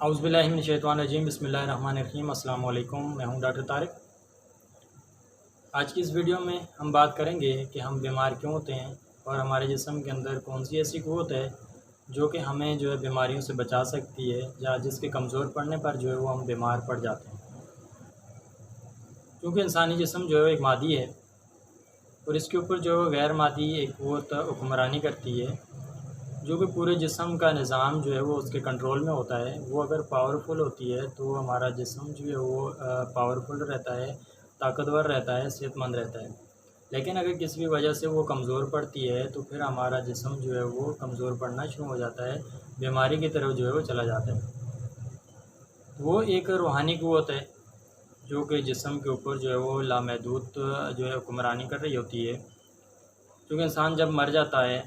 औज़ुबिल्लाहिमिनश्शैतानिर्रजीम बिस्मिल्लाहिर्रहमानिर्रहीम अस्सलाम वालेकुम। मैं हूं डॉक्टर तारिक। आज की इस वीडियो में हम बात करेंगे कि हम बीमार क्यों होते हैं और हमारे जिस्म के अंदर कौन सी ऐसी क़ुव्वत है जो कि हमें जो है बीमारियों से बचा सकती है, या जिसके कमज़ोर पड़ने पर जो है वो हम बीमार पड़ जाते हैं। क्योंकि इंसानी जिस्म जो है एक मादी है और इसके ऊपर जो गैर मादी एक क़ुव्वत हुक्मरानी करती है, जो कि पूरे जिस्म का निज़ाम जो है वो उसके कंट्रोल में होता है। वो अगर पावरफुल होती है तो हमारा जिस्म जो है वो पावरफुल रहता है, ताकतवर रहता है, सेहतमंद रहता है। लेकिन अगर किसी भी वजह से वो कमज़ोर पड़ती है तो फिर हमारा जिस्म जो है वो कमज़ोर पड़ना शुरू हो जाता है, बीमारी की तरफ जो है वो चला जाता है। वो एक रूहानी क़ुव्वत है जो कि जिस्म के ऊपर जो है वो लामहदूद जो है हुक्मरानी कर रही होती है। क्योंकि इंसान जब मर जाता है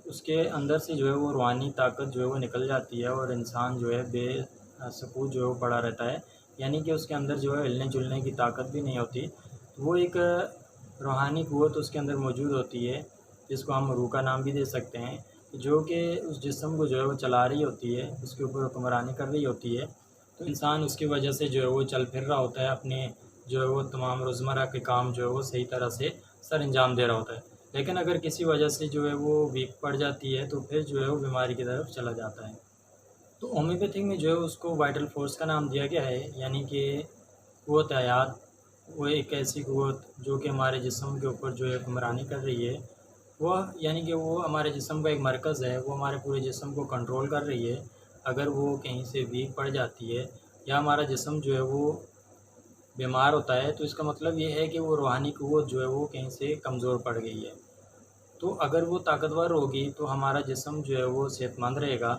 उसके अंदर से जो है वो रूहानी ताकत जो है वो निकल जाती है और इंसान जो है बेसकून जो है वो पड़ा रहता है, यानी कि उसके अंदर जो है हिलने जुलने की ताकत भी नहीं होती। तो वो एक रूहानी क़ुव्वत उसके अंदर मौजूद होती है, जिसको हम रूह का नाम भी दे सकते हैं, जो कि उस जिस्म को जो है वो चला रही होती है, उसके ऊपर हुक्मरानी कर रही होती है। तो इंसान उसकी वजह से जो है वो चल फिर रहा होता है, अपने जो है वो तमाम रोज़मर्रा के काम जो है वो सही तरह से सरअंजाम दे रहा होता है। लेकिन अगर किसी वजह से जो है वो वीक पड़ जाती है तो फिर जो है वो बीमारी की तरफ चला जाता है। तो होम्योपैथिक में जो है उसको वाइटल फोर्स का नाम दिया गया है, यानी कि क़ुव्वत हयात। वो एक ऐसी क़ुव्वत जो कि हमारे जिस्म के ऊपर जो है हुक्मरानी कर रही है, वह यानी कि वो हमारे जिस्म का एक मरकज़ है, वो हमारे पूरे जिस्म को कंट्रोल कर रही है। अगर वो कहीं से वीक पड़ जाती है या हमारा जिस्म जो है वो बीमार होता है, तो इसका मतलब ये है कि वो रूहानी क़ुव्वत जो है वो कहीं से कमज़ोर पड़ गई है। तो अगर वो ताकतवर होगी तो हमारा जिस्म जो है वो सेहतमंद रहेगा।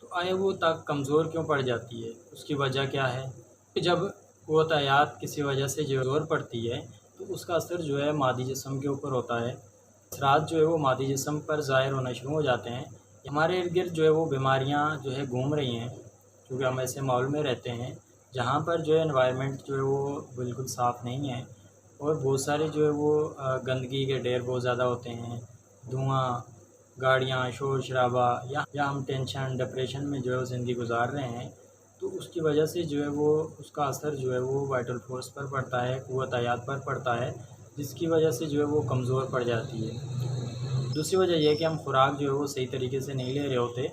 तो आया वो कमज़ोर क्यों पड़ जाती है, उसकी वजह क्या है? कि जब क़ुव्वत हयात किसी वजह से जो ज़ोर पड़ती है तो उसका असर जो है मादी जिस्म के ऊपर होता है। असरात जो है वो मादी जिस्म पर ज़ाहिर होना शुरू हो जाते हैं। हमारे इर्द-गिर्द जो है वो बीमारियाँ जो है घूम रही हैं, क्योंकि हम ऐसे माहौल में रहते हैं जहाँ पर जो है एनवायरनमेंट जो है वो बिल्कुल साफ़ नहीं है और बहुत सारे जो है वो गंदगी के ढेर बहुत ज़्यादा होते हैं। धुआँ, गाड़ियाँ, शोर-शराबा, या हम टेंशन, डिप्रेशन में जो है वो ज़िंदगी गुज़ार रहे हैं, तो उसकी वजह से जो है वो उसका असर जो है वो वाइटल फोर्स पर पड़ता है, क़ुव्वत हयात पर पड़ता है, जिसकी वजह से जो है वो कमज़ोर पड़ जाती है। दूसरी वजह ये है कि हम खुराक जो है वो सही तरीके से नहीं ले रहे होते।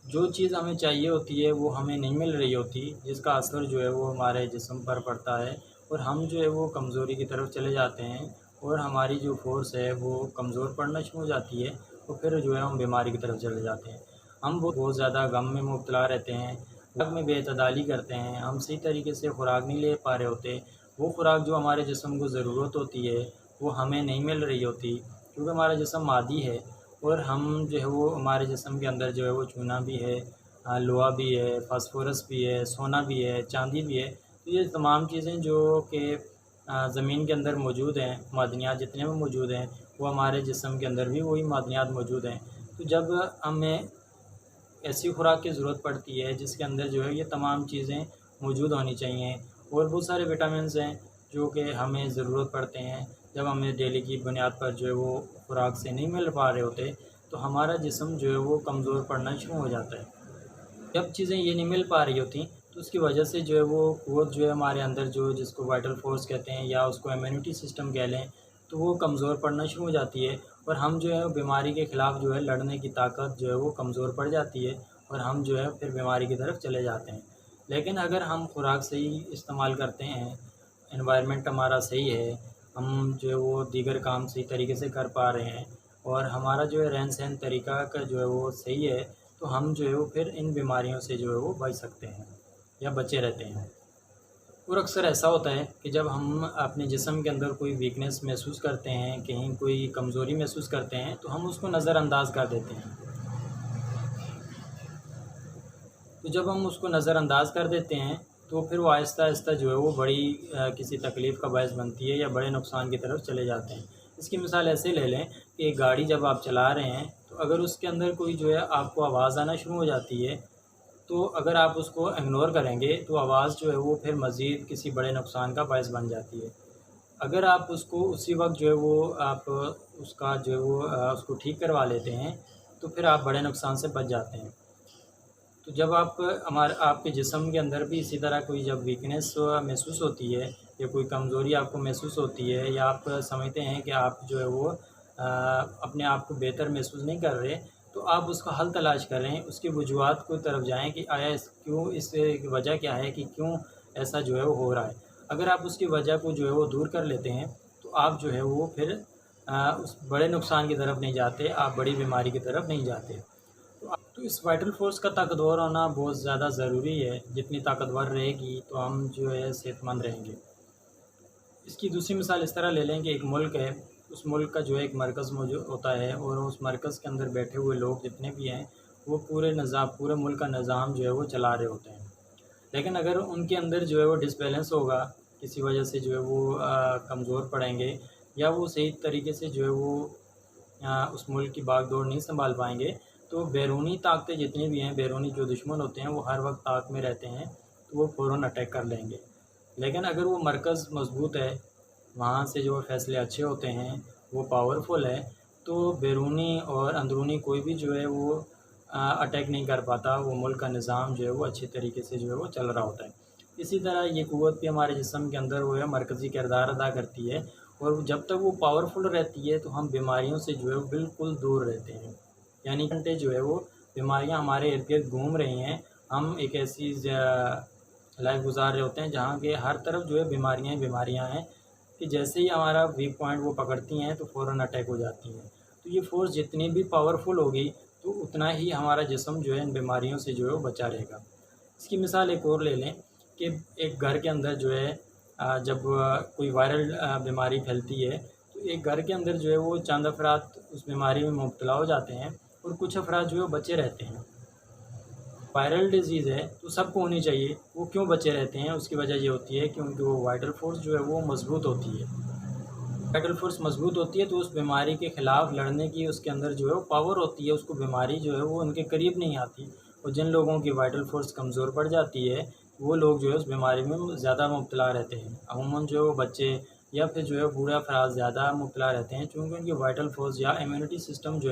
जो चीज़ हमें चाहिए होती है वो हमें नहीं मिल रही होती, जिसका असर जो है वो हमारे जिस्म पर पड़ता है और हम जो है वो कमज़ोरी की तरफ चले जाते हैं और हमारी जो फ़ोर्स है वो कमज़ोर पड़ना शुरू हो जाती है, तो फिर जो है हम बीमारी की तरफ चले जाते हैं। हम बहुत ज़्यादा गम में मुब्तला रहते हैं, खुराक में बेतदाली करते हैं, हम सही तरीके से खुराक नहीं ले पा रहे होते। वो खुराक जो हमारे जिस्म को ज़रूरत होती है वो हमें नहीं मिल रही होती, क्योंकि हमारा जिस्म मादी है और हम जो है वो हमारे जिस्म के अंदर जो है वो चूना भी है, लोहा भी है, फास्फोरस भी है, सोना भी है, चांदी भी है। तो ये तमाम चीज़ें जो कि ज़मीन के अंदर मौजूद हैं, मादनियात जितने भी मौजूद हैं, वो हमारे जिस्म के अंदर भी वही मादनियात मौजूद हैं। तो जब हमें ऐसी खुराक की ज़रूरत पड़ती है जिसके अंदर जो है ये तमाम चीज़ें मौजूद होनी चाहिए और बहुत सारे विटामिन्स हैं जो कि हमें ज़रूरत पड़ते हैं, जब हमें डेली की बुनियाद पर जो है वो खुराक से नहीं मिल पा रहे होते, तो हमारा जिस्म जो है वो कमज़ोर पड़ना शुरू हो जाता है। जब चीज़ें ये नहीं मिल पा रही होती तो उसकी वजह से जो है वो क़ुव्वत जो है हमारे अंदर जो जिसको वाइटल फोर्स कहते हैं या उसको इम्यूनिटी सिस्टम कह लें, तो वो कमज़ोर पड़ना शुरू हो जाती है और हम जो है बीमारी के ख़िलाफ़ जो है लड़ने की ताकत जो है वो कमज़ोर पड़ जाती है और हम जो है फिर बीमारी की तरफ चले जाते हैं। लेकिन अगर हम खुराक सही इस्तेमाल करते हैं, एनवायरनमेंट हमारा सही है, हम जो है वो दीगर काम सही तरीके से कर पा रहे हैं और हमारा जो है रहन-सहन तरीका का जो है वो सही है, तो हम जो है वो फिर इन बीमारियों से जो है वो बच सकते हैं या बचे रहते हैं। और अक्सर ऐसा होता है कि जब हम अपने जिस्म के अंदर कोई वीकनेस महसूस करते हैं, कहीं कोई कमज़ोरी महसूस करते हैं, तो हम उसको नज़रअंदाज़ कर देते हैं। तो जब हम उसको नज़रअंदाज़ कर देते हैं तो फिर वो आहिस्ता-आहिस्ता जो है वो बड़ी किसी तकलीफ़ का बायस बनती है या बड़े नुकसान की तरफ चले जाते हैं। इसकी मिसाल ऐसे ले लें कि एक गाड़ी जब आप चला रहे हैं तो अगर उसके अंदर कोई जो है आपको आवाज़ आना शुरू हो जाती है, तो अगर आप उसको इग्नोर करेंगे तो आवाज़ जो है वो फिर मज़ीद किसी बड़े नुकसान का बायस बन जाती है। अगर आप उसको उसी वक़्त जो है वो आप उसका जो है वो उसको ठीक करवा लेते हैं, तो फिर आप बड़े नुकसान से बच जाते हैं। तो तो जब आप आपके जिस्म के अंदर भी इसी तरह कोई जब वीकनेस महसूस होती है या कोई कमज़ोरी आपको महसूस होती है या आप समझते हैं कि आप जो है वो अपने आप को बेहतर महसूस नहीं कर रहे, तो आप उसका हल तलाश करें, उसकी वजूहात की तरफ जाएँ कि आया इस वजह क्या है कि क्यों ऐसा जो है वो हो रहा है। अगर आप उसकी वजह को जो है वो दूर कर लेते हैं, तो आप जो है वो फिर उस बड़े नुकसान की तरफ नहीं जाते, आप बड़ी बीमारी की तरफ नहीं जाते। तो इस वाइटल फ़ोर्स का ताकतवर होना बहुत ज़्यादा ज़रूरी है। जितनी ताकतवर रहेगी तो हम जो है सेहतमंद रहेंगे। इसकी दूसरी मिसाल इस तरह ले लें कि एक मुल्क है, उस मुल्क का जो है एक मरकज़ मौजूद होता है और उस मरकज़ के अंदर बैठे हुए लोग जितने भी हैं, वो पूरे मुल्क का निज़ाम जो है वो चला रहे होते हैं। लेकिन अगर उनके अंदर जो है वो डिसबैलेंस होगा, किसी वजह से जो है वो कमज़ोर पड़ेंगे या वो सही तरीके से जो है वो उस मुल्क की बागडोर नहीं सँभाल पाएँगे, तो बैरूनी ताकतें जितनी भी हैं, बैरूनी जो दुश्मन होते हैं, वो हर वक्त ताक में रहते हैं, तो वो फ़ौरन अटैक कर लेंगे। लेकिन अगर वो मरकज़ मज़बूत है, वहाँ से जो फ़ैसले अच्छे होते हैं, वो पावरफुल है, तो बैरूनी और अंदरूनी कोई भी जो है वो अटैक नहीं कर पाता, वो मुल्क का निज़ाम जो है वो अच्छे तरीके से जो है वो चल रहा होता है। इसी तरह ये क़ुव्वत भी हमारे जिस्म के अंदर वो है मरकज़ी किरदार अदा करती है और जब तक वो पावरफुल रहती है, तो हम बीमारियों से जो है वो बिल्कुल दूर रहते हैं। यानी घंटे जो है वो बीमारियाँ हमारे इर्द-गिर्द घूम रही हैं, हम एक ऐसी लाइफ़ गुज़ार रहे होते हैं जहाँ के हर तरफ जो है बीमारियाँ ही बीमारियाँ हैं कि जैसे ही हमारा वीक पॉइंट वो पकड़ती हैं तो फ़ौरन अटैक हो जाती हैं। तो ये फ़ोर्स जितनी भी पावरफुल होगी, तो उतना ही हमारा जिस्म जो है इन बीमारियों से जो है वो बचा रहेगा। इसकी मिसाल एक और ले लें कि एक घर के अंदर जो है जब कोई वायरल बीमारी फैलती है, तो एक घर के अंदर जो है वो चंद अफ़राद उस बीमारी में मुब्तला हो जाते हैं और कुछ अफ़राद जो है बचे रहते हैं। वायरल डिज़ीज़ है तो सबको होनी चाहिए, वो क्यों बचे रहते हैं? उसकी वजह ये होती है कि उनकी वो वाइटल फ़ोर्स जो है वो मज़बूत होती है। वाइटल फ़ोर्स मज़बूत होती है तो उस बीमारी के ख़िलाफ़ लड़ने की उसके अंदर जो है वो पावर होती है, उसको बीमारी जो है वो उनके करीब नहीं आती। और जिन लोगों की वाइटल फ़ोर्स कमज़ोर पड़ जाती है, वो लोग जो है उस बीमारी में ज़्यादा मुब्तला रहते हैं। अमूमन जो है वो बच्चे या फिर जो है बूढ़े अफ़राद ज़्यादा मुब्तला रहते हैं, चूँकि उनकी वाइटल फ़ोर्स या इम्यूनिटी सिस्टम जो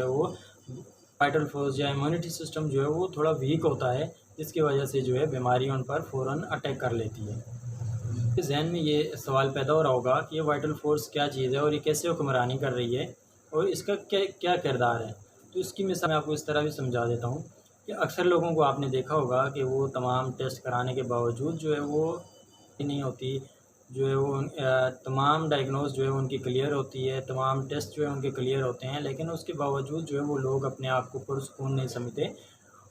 है वो थोड़ा वीक होता है, जिसकी वजह से जो है बीमारी उन पर फ़ौरन अटैक कर लेती है। आपके ज़हन में ये सवाल पैदा हो रहा होगा कि ये वाइटल फ़ोर्स क्या चीज़ है और ये कैसे हुक्मरानी कर रही है और इसका क्या क्या किरदार है? तो इसकी मिसाल मैं आपको इस तरह भी समझा देता हूँ कि अक्सर लोगों को आपने देखा होगा कि वो तमाम टेस्ट कराने के बावजूद जो है वो नहीं होती, जो है वो तमाम डायग्नोज़ जो है उनकी क्लियर होती है, तमाम टेस्ट जो है उनके क्लियर होते हैं, लेकिन उसके बावजूद जो है वो लोग अपने आप को पुरसुकून नहीं समझते।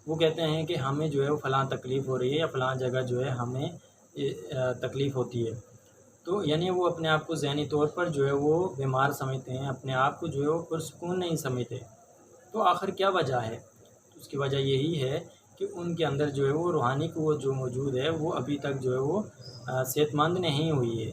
वो कहते हैं कि हमें जो है वो फ़लाँ तकलीफ़ हो रही है या फ़लाँ जगह जो है हमें तकलीफ़ होती है। तो यानी वो अपने आप को ज़हनी तौर पर जो है वो बीमार समझते हैं, अपने आप को जो है वो पुरसुकून नहीं समझते। तो आखिर क्या वजह है? तो उसकी वजह यही है कि उनके अंदर जो है वो रूहानी क़ुव्वत जो मौजूद है, वो अभी तक जो है वो सेहतमंद नहीं हुई है।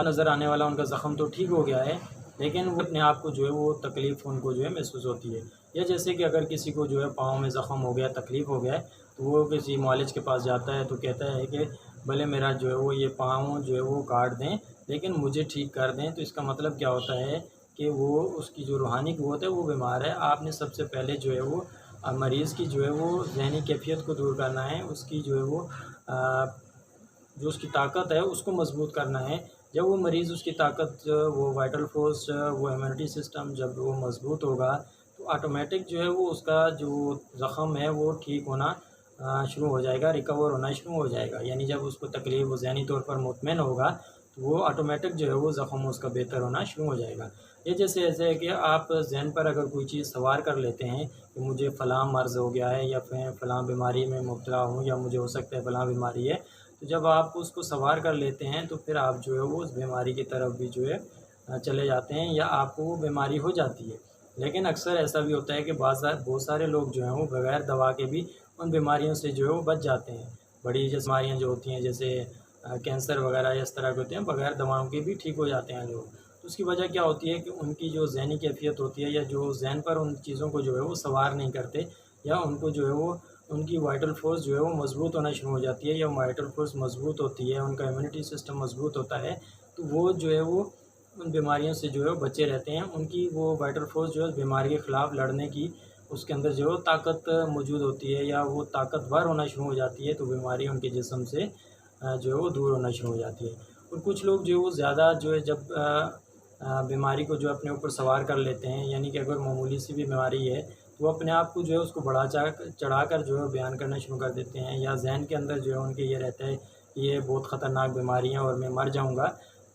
नज़र आने वाला उनका ज़ख़म तो ठीक हो गया है, लेकिन वो अपने आप को जो है वो तकलीफ़ उनको जो है महसूस होती है। या जैसे कि अगर किसी को जो है पाँव में ज़ख़म हो गया, तकलीफ़ हो गया है, तो वो किसी मुआलिज के पास जाता है तो कहता है कि भले मेरा जो है वो ये पाँव जो है वो काट दें, लेकिन मुझे ठीक कर दें। तो इसका मतलब क्या होता है कि वो उसकी जो रूहानी क़ुव्वत है वो बीमार है। आपने सबसे पहले जो है वो मरीज़ की जो है वो ज़हनी कैफ़ियत को दूर करना है, उसकी जो है वो जो उसकी ताकत है उसको मज़बूत करना है। जब वो मरीज़ उसकी ताकत, वो वाइटल फ़ोर्स, वो इम्यूनिटी सिस्टम जब वो मज़बूत होगा, तो ऑटोमेटिक जो है वो उसका जो ज़ख़म है वो ठीक होना शुरू हो जाएगा, रिकवर होना शुरू हो जाएगा। यानी जब उसको तकलीफ़ वो ज़हनी तौर पर मुतमईन होगा, तो वो ऑटोमेटिक जो है वो ज़ख़म उसका बेहतर होना शुरू हो जाएगा। ये जैसे ऐसे है कि आप ज़हन पर अगर कोई चीज़ सवार कर लेते हैं कि मुझे फ़लाँ मर्ज़ हो गया है या फिर फ़लाँ बीमारी में मुब्तला हूँ या मुझे हो सकता है फ़लाँ बीमारी है, तो जब आप उसको सवार कर लेते हैं तो फिर आप जो है वो उस बीमारी की तरफ भी जो है चले जाते हैं या आपको वो बीमारी हो जाती है। लेकिन अक्सर ऐसा भी होता है कि बहुत सारे लोग जो हैं वो बग़ैर दवा के भी उन बीमारियों से जो है वो बच जाते हैं। बड़ी जो बीमारियाँ जो होती हैं जैसे कैंसर वग़ैरह या इस तरह के होते हैं, बग़ैर दवाओं के भी ठीक हो जाते हैं लोग। तो उसकी वजह क्या होती है कि उनकी जो ज़हनी कैफ़ियत होती है या जो ज़हन पर उन चीज़ों को जो है वो सवार नहीं करते या उनको जो है वो उनकी वाइटल फ़ोर्स जो है वो मज़बूत होना शुरू हो जाती है या वाइटल फ़ोर्स मज़बूत होती है, उनका इम्यूनिटी सिस्टम मज़बूत होता है, तो वो जो है वो उन बीमारियों से जो है वो बचे रहते हैं। उनकी वो वाइटल फ़ोर्स जो है उस बीमारी के ख़िलाफ़ लड़ने की उसके अंदर जो ताकत मौजूद होती है या वो ताकतवर होना शुरू हो जाती है, तो बीमारी उनके जिस्म से जो है वो दूर होना शुरू हो जाती है। और कुछ लोग जो है वो ज़्यादा जो है जब बीमारी को जो अपने ऊपर सवार कर लेते हैं, यानी कि अगर मामूली सी भी बीमारी है तो वो अपने आप को जो है उसको बढ़ा चढ़ाकर जो है बयान करना शुरू कर देते हैं, या जहन के अंदर जो है उनके ये रहता है कि ये बहुत ख़तरनाक बीमारी है और मैं मर जाऊँगा।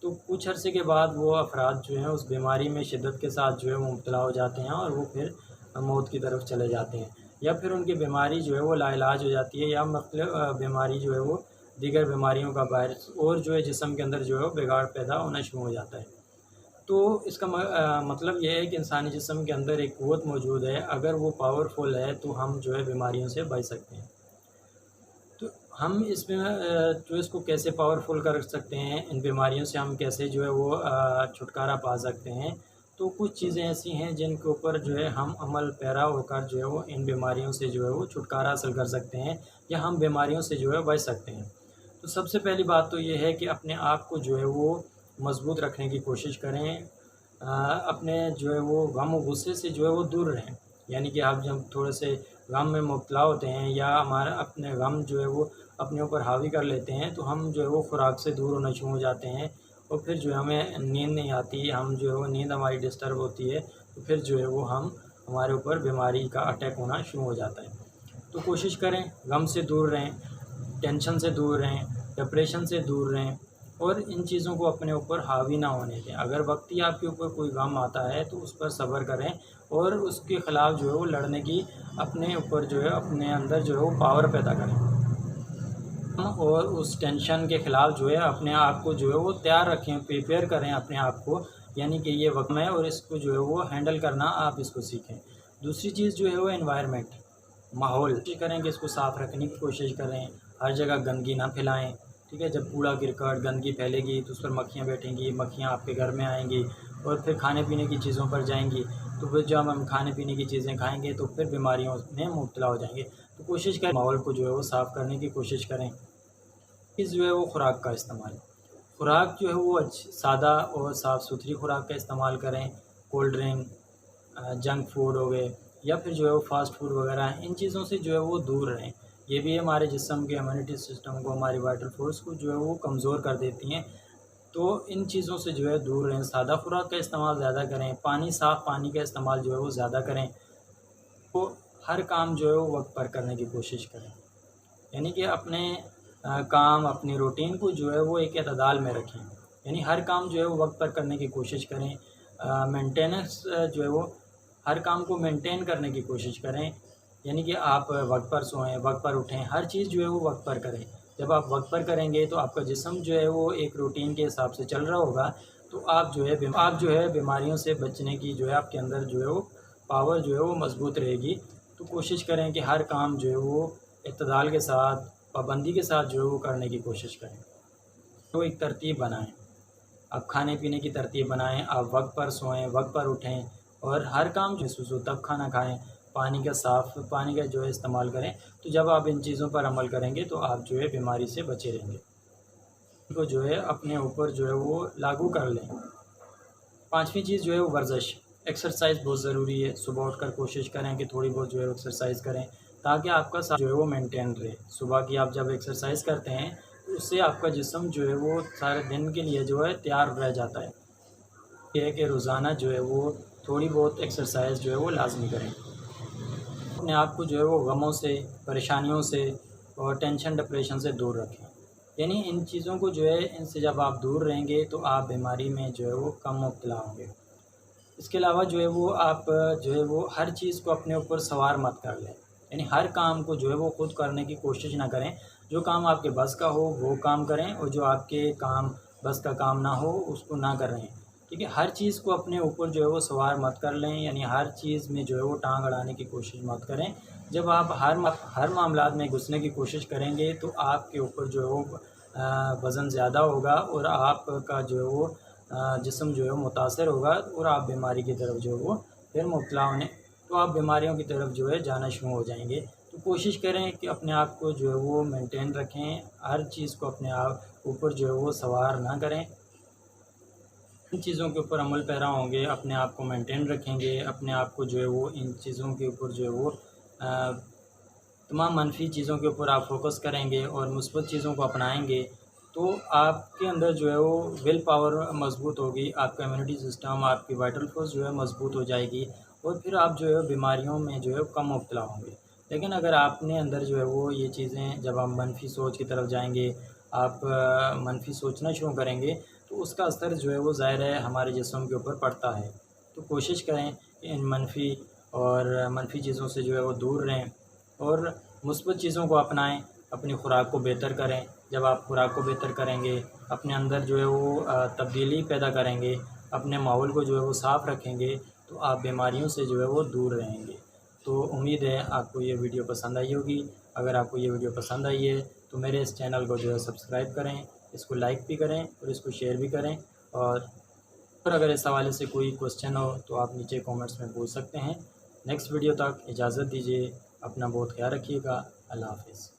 तो कुछ अरसे के बाद वो अफराद जो हैं उस बीमारी में शिद्दत के साथ जो है वो मुब्तला हो जाते हैं और वो फिर मौत की तरफ चले जाते हैं, या फिर उनकी बीमारी जो है वो लाइलाज हो जाती है, या मतलब बीमारी जो है वो दीगर बीमारियों का वायरस और जो है जिस्म के अंदर जो है वो बिगाड़ पैदा होना शुरू हो जाता है। तो इसका मतलब ये है कि इंसानी जिस्म के अंदर एक क़ुव्वत मौजूद है, अगर वो पावरफुल है तो हम जो है बीमारियों से बच सकते हैं। तो हम इसमें जो इसको कैसे पावरफुल कर सकते हैं, इन बीमारियों से हम कैसे जो है वो छुटकारा पा सकते हैं। तो कुछ चीज़ें ऐसी हैं जिनके ऊपर जो है हम अमल पैरा होकर जो है वो इन बीमारियों से जो है वो छुटकारा हासिल कर सकते हैं, या हम बीमारियों से जो है बच सकते हैं। तो सबसे पहली बात तो ये है कि अपने आप को जो है वो मज़बूत रखने की कोशिश करें। अपने जो है वो गम और गुस्से से जो है वो दूर रहें, यानी कि आप जब थोड़े से गम में मुब्तला होते हैं या हमारा अपने गम जो है वो अपने ऊपर हावी कर लेते हैं, तो हम जो है वो खुराक से दूर होना शुरू हो जाते हैं और फिर जो है हमें नींद नहीं आती, हम जो है वो नींद हमारी डिस्टर्ब होती है, तो फिर जो है वो हमारे ऊपर बीमारी का अटैक होना शुरू हो जाता है। तो कोशिश करें गम से दूर रहें, टेंशन से दूर रहें, डिप्रेशन से दूर रहें और इन चीज़ों को अपने ऊपर हावी ना होने दें। अगर वक़्ती आपके ऊपर कोई गम आता है तो उस पर सब्र करें और उसके ख़िलाफ़ जो है वो लड़ने की अपने ऊपर जो है अपने अंदर जो है वो पावर पैदा करें, और उस टेंशन के ख़िलाफ़ जो है अपने आप को जो है वो तैयार रखें, प्रिपेयर करें अपने आप को, यानी कि ये वक़्त है और इसको जो है वो हैंडल करना आप इसको सीखें। दूसरी चीज़ जो है वो एनवायरनमेंट, माहौल कोशिश करें कि इसको साफ़ रखने की कोशिश करें, हर जगह गंदगी ना फैलाएँ, ठीक है। जब कूड़ा करकट गंदगी फैलेगी तो उस पर मक्खियाँ बैठेंगी, मक्खियाँ आपके घर में आएँगी और फिर खाने पीने की चीज़ों पर जाएँगी, तो फिर जब हम खाने पीने की चीज़ें खाएँगे तो फिर बीमारियों में मुब्तला हो जाएँगे। तो कोशिश करें माहौल को जो है वो साफ़ करने की कोशिश करें। इस जो है वो खुराक का इस्तेमाल, खुराक जो है वो सादा और साफ़ सुथरी खुराक का इस्तेमाल करें। कोल्ड ड्रिंक, जंक फूड हो गए या फिर जो है वो फ़ास्ट फूड वगैरह, इन चीज़ों से जो है वो दूर रहें। ये भी हमारे जिस्म के इम्यूनिटी सिस्टम को, हमारी वाइटल फोर्स को जो है वो कमज़ोर कर देती हैं। तो इन चीज़ों से जो है दूर रहें, सादा खुराक का इस्तेमाल ज़्यादा करें, साफ़ पानी का इस्तेमाल जो है वो ज़्यादा करें। तो हर काम जो है वो वक़्त पर करने की कोशिश करें, यानी कि अपने काम, अपनी रूटीन को जो है वो एक एतदाल में रखें, यानी हर काम जो है वो वक़्त पर करने की कोशिश करें। मेंटेनेंस जो है वो हर काम को मेंटेन करने की कोशिश करें, यानी कि आप वक़्त पर सोएं, वक़्त पर उठें, हर चीज़ जो है वो वक़्त पर करें। जब आप वक़्त पर करेंगे तो आपका जिस्म जो है वो एक रूटीन के हिसाब से चल रहा होगा, तो आप जो है बीमारियों से बचने की जो है आपके अंदर जो है वो पावर जो है वो मज़बूत रहेगी। तो कोशिश करें कि हर काम जो है वो इत्तेदाल के साथ, पाबंदी के साथ जो है वो करने की कोशिश करें। तो एक तरतीब बनाएँ, आप खाने-पीने की तरतीब बनाएँ, आप वक़्त पर सोएँ, वक़्त पर उठें और हर काम जो सुसु तब खाना खाएँ, पानी का जो है इस्तेमाल करें। तो जब आप इन चीज़ों पर अमल करेंगे तो आप जो है बीमारी से बचे रहेंगे। को जो है अपने ऊपर जो है वो लागू कर लें। 5वीं चीज़ जो है वो वर्जिश, एक्सरसाइज़ बहुत ज़रूरी है। सुबह उठकर कोशिश करें कि थोड़ी बहुत जो है एक्सरसाइज़ करें, ताकि आपका जो है वो मेंटेन रहे। सुबह की आप जब एक्सरसाइज़ करते हैं तो उससे आपका जिस्म जो है वो सारे दिन के लिए जो है तैयार रह जाता है। ये है कि रोज़ाना जो है वो थोड़ी बहुत एक्सरसाइज़ जो है वो लाज़मी करें। अपने आप को जो है वो गमों से, परेशानियों से और टेंशन, डिप्रेशन से दूर रखें। यानी इन चीज़ों को जो है, इनसे जब आप दूर रहेंगे तो आप बीमारी में जो है वो कम मुब्तला होंगे। इसके अलावा जो है वो आप जो है वो हर चीज़ को अपने ऊपर सवार मत कर लें, यानी हर काम को जो है वो खुद करने की कोशिश ना करें। जो काम आपके बस का हो वो काम करें और जो आपके काम बस का काम ना हो उसको ना करें, ठीक है। हर चीज़ को अपने ऊपर जो है वो सवार मत कर लें, यानी हर चीज़ में जो है वो टाँग अड़ाने की कोशिश मत करें। जब आप हर मामलात में घुसने की कोशिश करेंगे तो आपके ऊपर जो है वो वज़न ज़्यादा होगा और आपका जो है वो जिस्म जो है वो मुतासर होगा और आप बीमारी की तरफ जो है वो फिर मुब्तला होने, तो आप बीमारियों की तरफ जो है जाना शुरू हो जाएंगे। तो कोशिश करें कि अपने आप को जो है वो मेंटेन रखें, हर चीज़ को अपने आप ऊपर जो है वो सवार ना करें। इन चीज़ों के ऊपर अमल पैरा होंगे, अपने आप को मेंटेन रखेंगे, अपने आप को जो है वो इन चीज़ों के ऊपर जो है वो तमाम मनफी चीज़ों के ऊपर आप फोकस करेंगे और मुस्बत चीज़ों को अपनाएंगे, तो आपके अंदर जो है वो विल पावर मज़बूत होगी, आपका इम्यूनिटी सिस्टम, आपकी वाइटल फोर्स जो है मज़बूत हो जाएगी और फिर आप जो है बीमारियों में जो है कम मुब्तला होंगे। लेकिन अगर आपने अंदर जो है वो ये चीज़ें, जब आप मनफी सोच की तरफ जाएंगे, आप मनफी सोचना शुरू करेंगे, तो उसका असर जो है वो ज़ाहिर है हमारे जिस्म के ऊपर पड़ता है। तो कोशिश करें कि इन मनफी चीज़ों से जो है वो दूर रहें और मुस्बत चीज़ों को अपनाएं, अपनी खुराक को बेहतर करें। जब आप खुराक को बेहतर करेंगे, अपने अंदर जो है वो तब्दीली पैदा करेंगे, अपने माहौल को जो है वो साफ़ रखेंगे, तो आप बीमारियों से जो है वो दूर रहेंगे। तो उम्मीद है आपको ये वीडियो पसंद आई होगी। अगर आपको ये वीडियो पसंद आई है तो मेरे इस चैनल को जो है सब्सक्राइब करें, इसको लाइक भी करें और इसको शेयर भी करें। और अगर इस हवाले से कोई क्वेश्चन हो तो आप नीचे कमेंट्स में पूछ सकते हैं। नेक्स्ट वीडियो तक इजाज़त दीजिए। अपना बहुत ख्याल रखिएगा। अल्लाह हाफ़िज़।